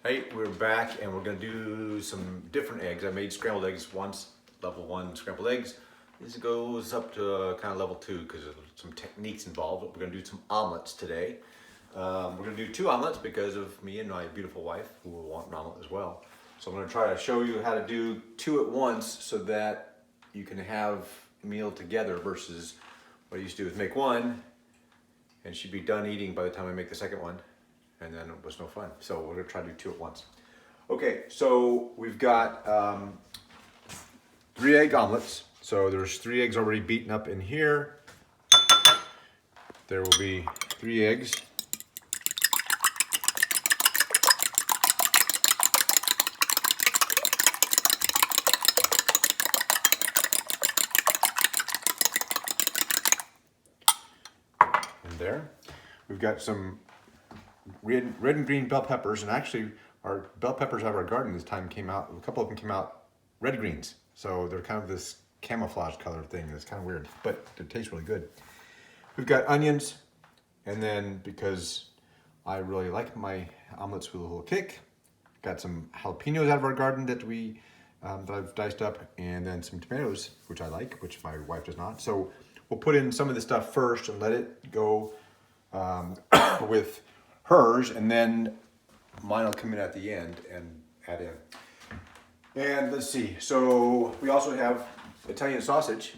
Hey, we're back and we're gonna do some different eggs. I made scrambled eggs once, level 1 scrambled eggs. This goes up to kind of level 2 because there's some techniques involved. But we're gonna do some omelets today. We're gonna do 2 omelets because of me and my beautiful wife who will want an omelet as well. So I'm gonna try to show you how to do 2 at once so that you can have a meal together versus what I used to do is make one and she'd be done eating by the time I make the second one. And then it was no fun. So we're gonna try to do 2 at once. Okay, so we've got 3 egg omelets. So there's 3 eggs already beaten up in here. There will be 3 eggs. In there. We've got some red and green bell peppers, and actually our bell peppers out of our garden this time came out, a couple of them came out red greens. So they're kind of this camouflage color thing. It's kind of weird, but it tastes really good. We've got onions, and then because I really like my omelets with a little kick, got some jalapenos out of our garden that that I've diced up, and then some tomatoes, which I like, which my wife does not. So we'll put in some of the stuff first and let it go with hers, and then mine will come in at the end and add in. And let's see, so we also have Italian sausage.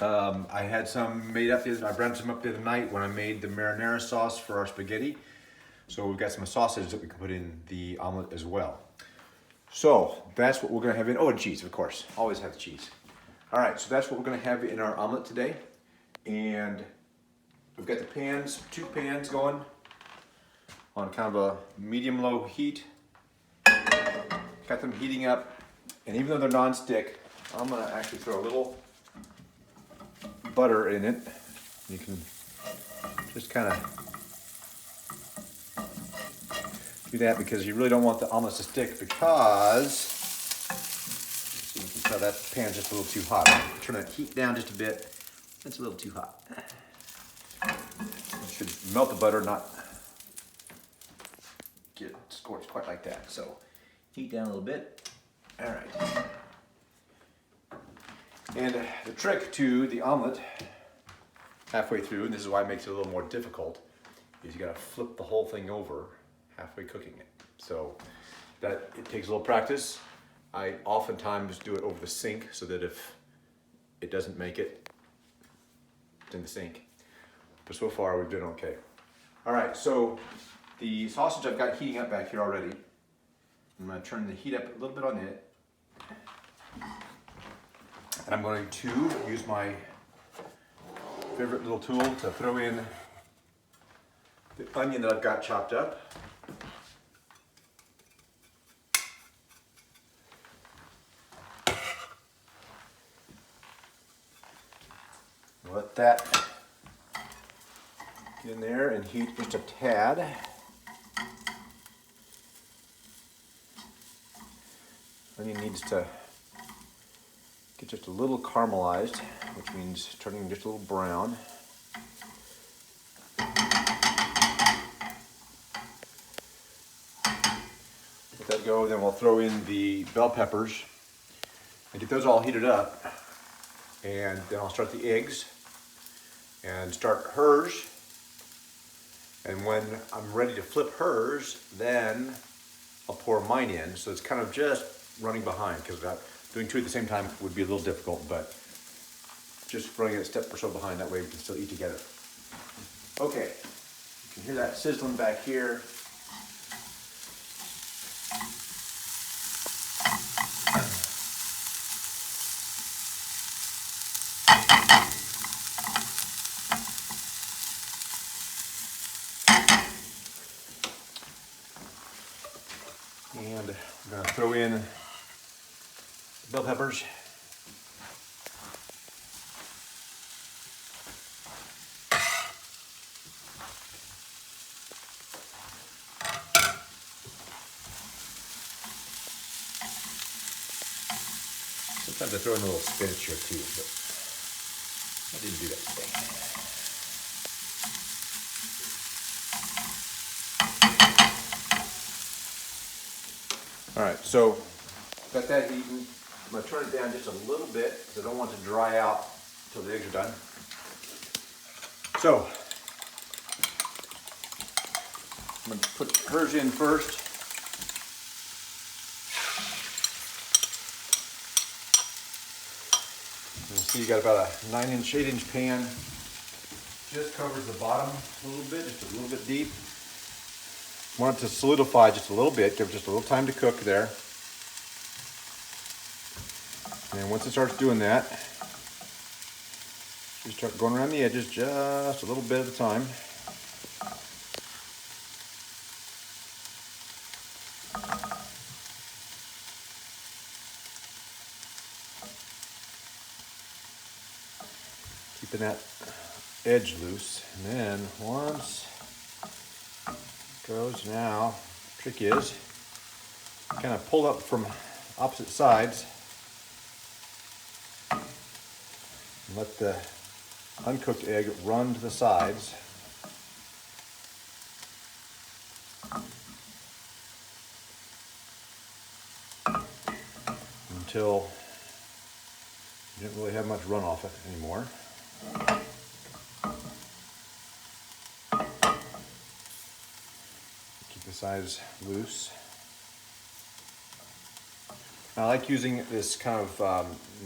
I had some made up I browned some up the other night when I made the marinara sauce for our spaghetti. So we've got some sausage that we can put in the omelet as well. So that's what we're gonna have in, oh, and cheese, of course, always have the cheese. All right, so that's what we're gonna have in our omelet today. And we've got the pans, 2 pans going on kind of a medium-low heat. Got them heating up, and even though they're non-stick, I'm gonna actually throw a little butter in it. You can just kind of do that because you really don't want the omelets to stick, because you can tell that pan's just a little too hot. Turn that heat down just a bit. It's a little too hot. It should melt the butter, not get scorched quite like that. So heat down a little bit. All right. And the trick to the omelet halfway through, and this is why it makes it a little more difficult, is you gotta flip the whole thing over halfway cooking it. So that it takes a little practice. I oftentimes do it over the sink so that if it doesn't make it, it's in the sink. But so far we've done okay. All right, so the sausage I've got heating up back here already. I'm gonna turn the heat up a little bit on it. And I'm going to use my favorite little tool to throw in the onion that I've got chopped up. Let that get in there and heat just a tad. Onion needs to get just a little caramelized, which means turning just a little brown. Let that go, then we'll throw in the bell peppers and get those all heated up. And then I'll start the eggs and start hers. And when I'm ready to flip hers, then I'll pour mine in. So it's kind of just running behind, because doing 2 at the same time would be a little difficult, but just running it a step or so behind, that way we can still eat together. Okay, you can hear that sizzling back here. And I'm gonna throw in bell peppers. Sometimes I throw in a little spinach here too, but I didn't do that today. All right, so got that heating. I'm gonna turn it down just a little bit because I don't want it to dry out until the eggs are done. So I'm gonna put hers in first. You see you got about a 9-inch, 8-inch pan. Just covers the bottom a little bit, just a little bit deep. Want it to solidify just a little bit, give it just a little time to cook there. And once it starts doing that, you start going around the edges just a little bit at a time. Keeping that edge loose. And then once it goes, now, the trick is kind of pull up from opposite sides and let the uncooked egg run to the sides. Until you don't really have much run off it anymore. Keep the sides loose. I like using this kind of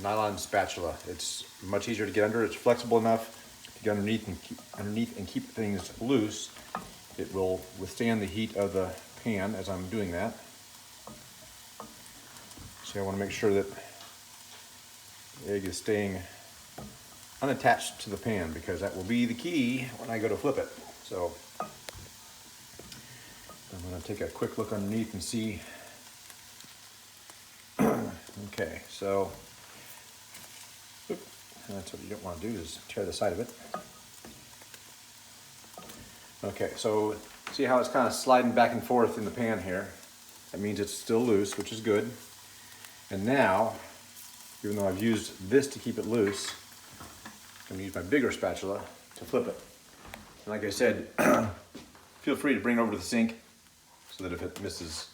nylon spatula. It's much easier to get under. It's flexible enough to get underneath and keep things loose. It will withstand the heat of the pan as I'm doing that. So I want to make sure that the egg is staying unattached to the pan because that will be the key when I go to flip it. So I'm going to take a quick look underneath and see. Okay, so that's what you don't want to do is tear the side of it. Okay, so see how it's kind of sliding back and forth in the pan here? That means it's still loose, which is good. And now, even though I've used this to keep it loose, I'm going to use my bigger spatula to flip it. And like I said, feel free to bring it over to the sink so that if it misses,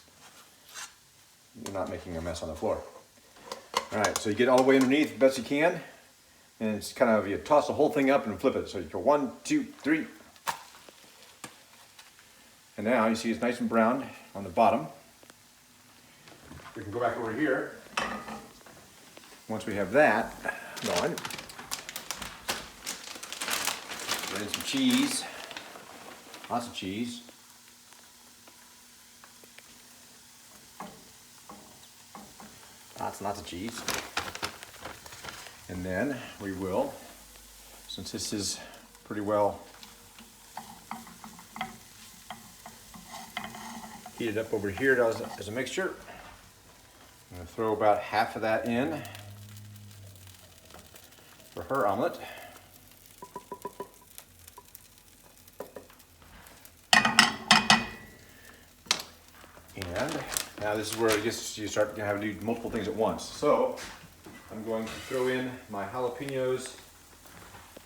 you're not making a mess on the floor. All right, so you get all the way underneath the best you can, and it's kind of, you toss the whole thing up and flip it. So you go 1, 2, 3. And now you see it's nice and brown on the bottom. We can go back over here. Once we have that going, put in some cheese, lots of cheese. Lots of cheese. And then we will, since this is pretty well heated up over here as a mixture, I'm going to throw about half of that in for her omelet. And now this is where you start to have to do multiple things at once. So I'm going to throw in my jalapenos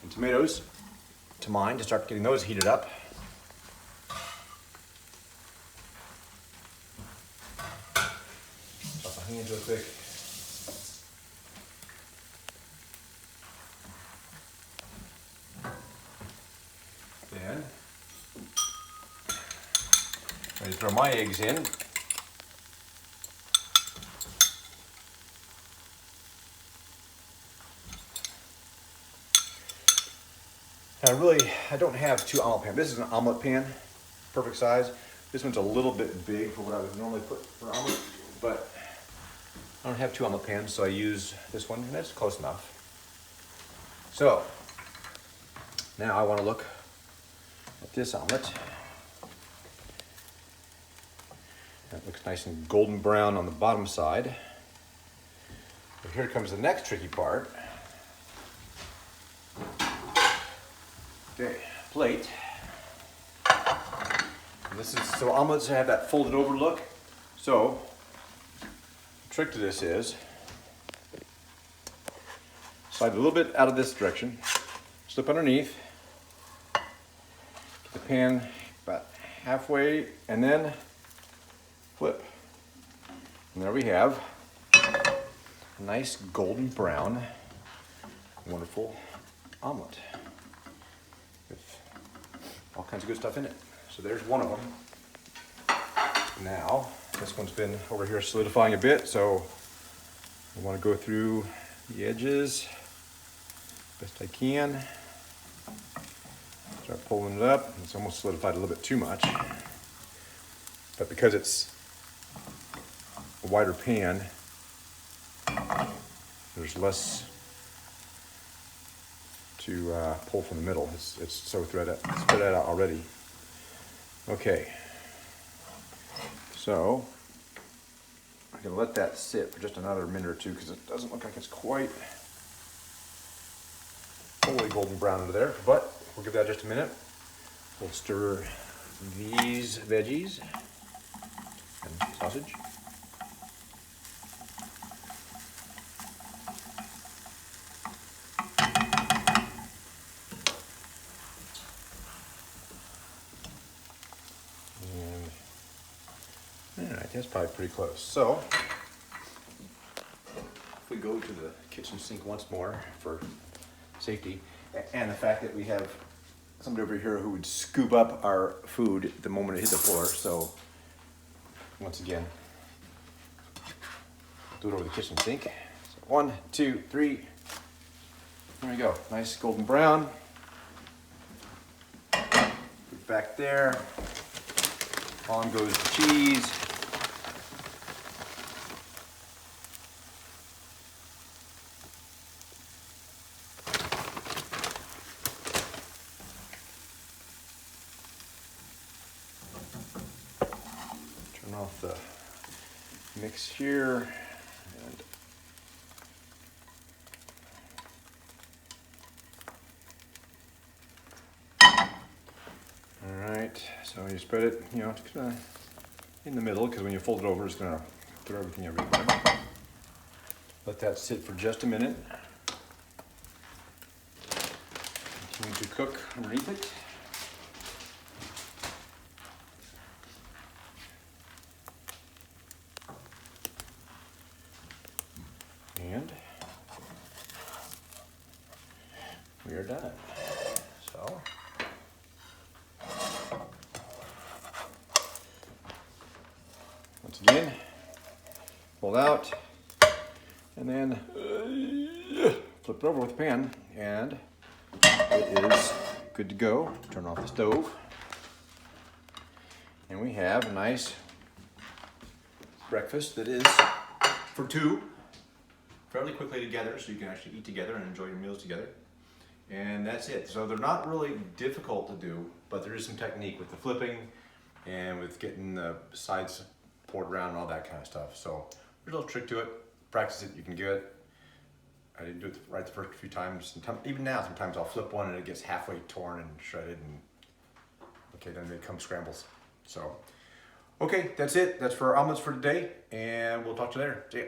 and tomatoes to mine to start getting those heated up. Put my hands real quick. Then ready to throw my eggs in. I don't have 2 omelet pans. This is an omelet pan, perfect size. This one's a little bit big for what I would normally put for omelet, but I don't have 2 omelet pans, so I use this one, and that's close enough. So now I want to look at this omelet. That looks nice and golden brown on the bottom side. But here comes the next tricky part. Okay, plate. And this is, so omelets have that folded over look. So, the trick to this is, slide a little bit out of this direction, slip underneath, get the pan about halfway, and then flip. And there we have a nice golden brown, wonderful omelet with all kinds of good stuff in it. So there's one of them. Now, this one's been over here solidifying a bit, so I want to go through the edges best I can. Start pulling it up. It's almost solidified a little bit too much. But because it's a wider pan, there's less to pull from the middle. It's so spread out already. Okay, so I'm gonna let that sit for just another minute or two because it doesn't look like it's quite fully golden brown under there, but we'll give that just a minute. We'll stir these veggies and sausage. And, all right, that's probably pretty close. So, if we go to the kitchen sink once more for safety, and the fact that we have somebody over here who would scoop up our food the moment it hit the floor. So once again, do it over the kitchen sink. So 1, 2, 3. There we go. Nice golden brown. Put it back there. On goes the cheese. Turn off the mix here. And all right, so you spread it, you know, it's kind of in the middle because when you fold it over, it's going to throw everything everywhere. Let that sit for just a minute. Continue to cook underneath it. And we are done. So once again, fold out, and then flip it over with the pan, and it is good to go. Turn off the stove, and we have a nice breakfast that is for two, fairly quickly together, so you can actually eat together and enjoy your meals together. And that's it. So they're not really difficult to do, but there is some technique with the flipping and with getting the sides poured around and all that kind of stuff. So there's a little trick to it. Practice it, you can get it. I didn't do it right the first few times. Even now, sometimes I'll flip one and it gets halfway torn and shredded, and okay, then they come scrambles. So, okay, that's it. That's for our omelets for today, and we'll talk to you later. See ya.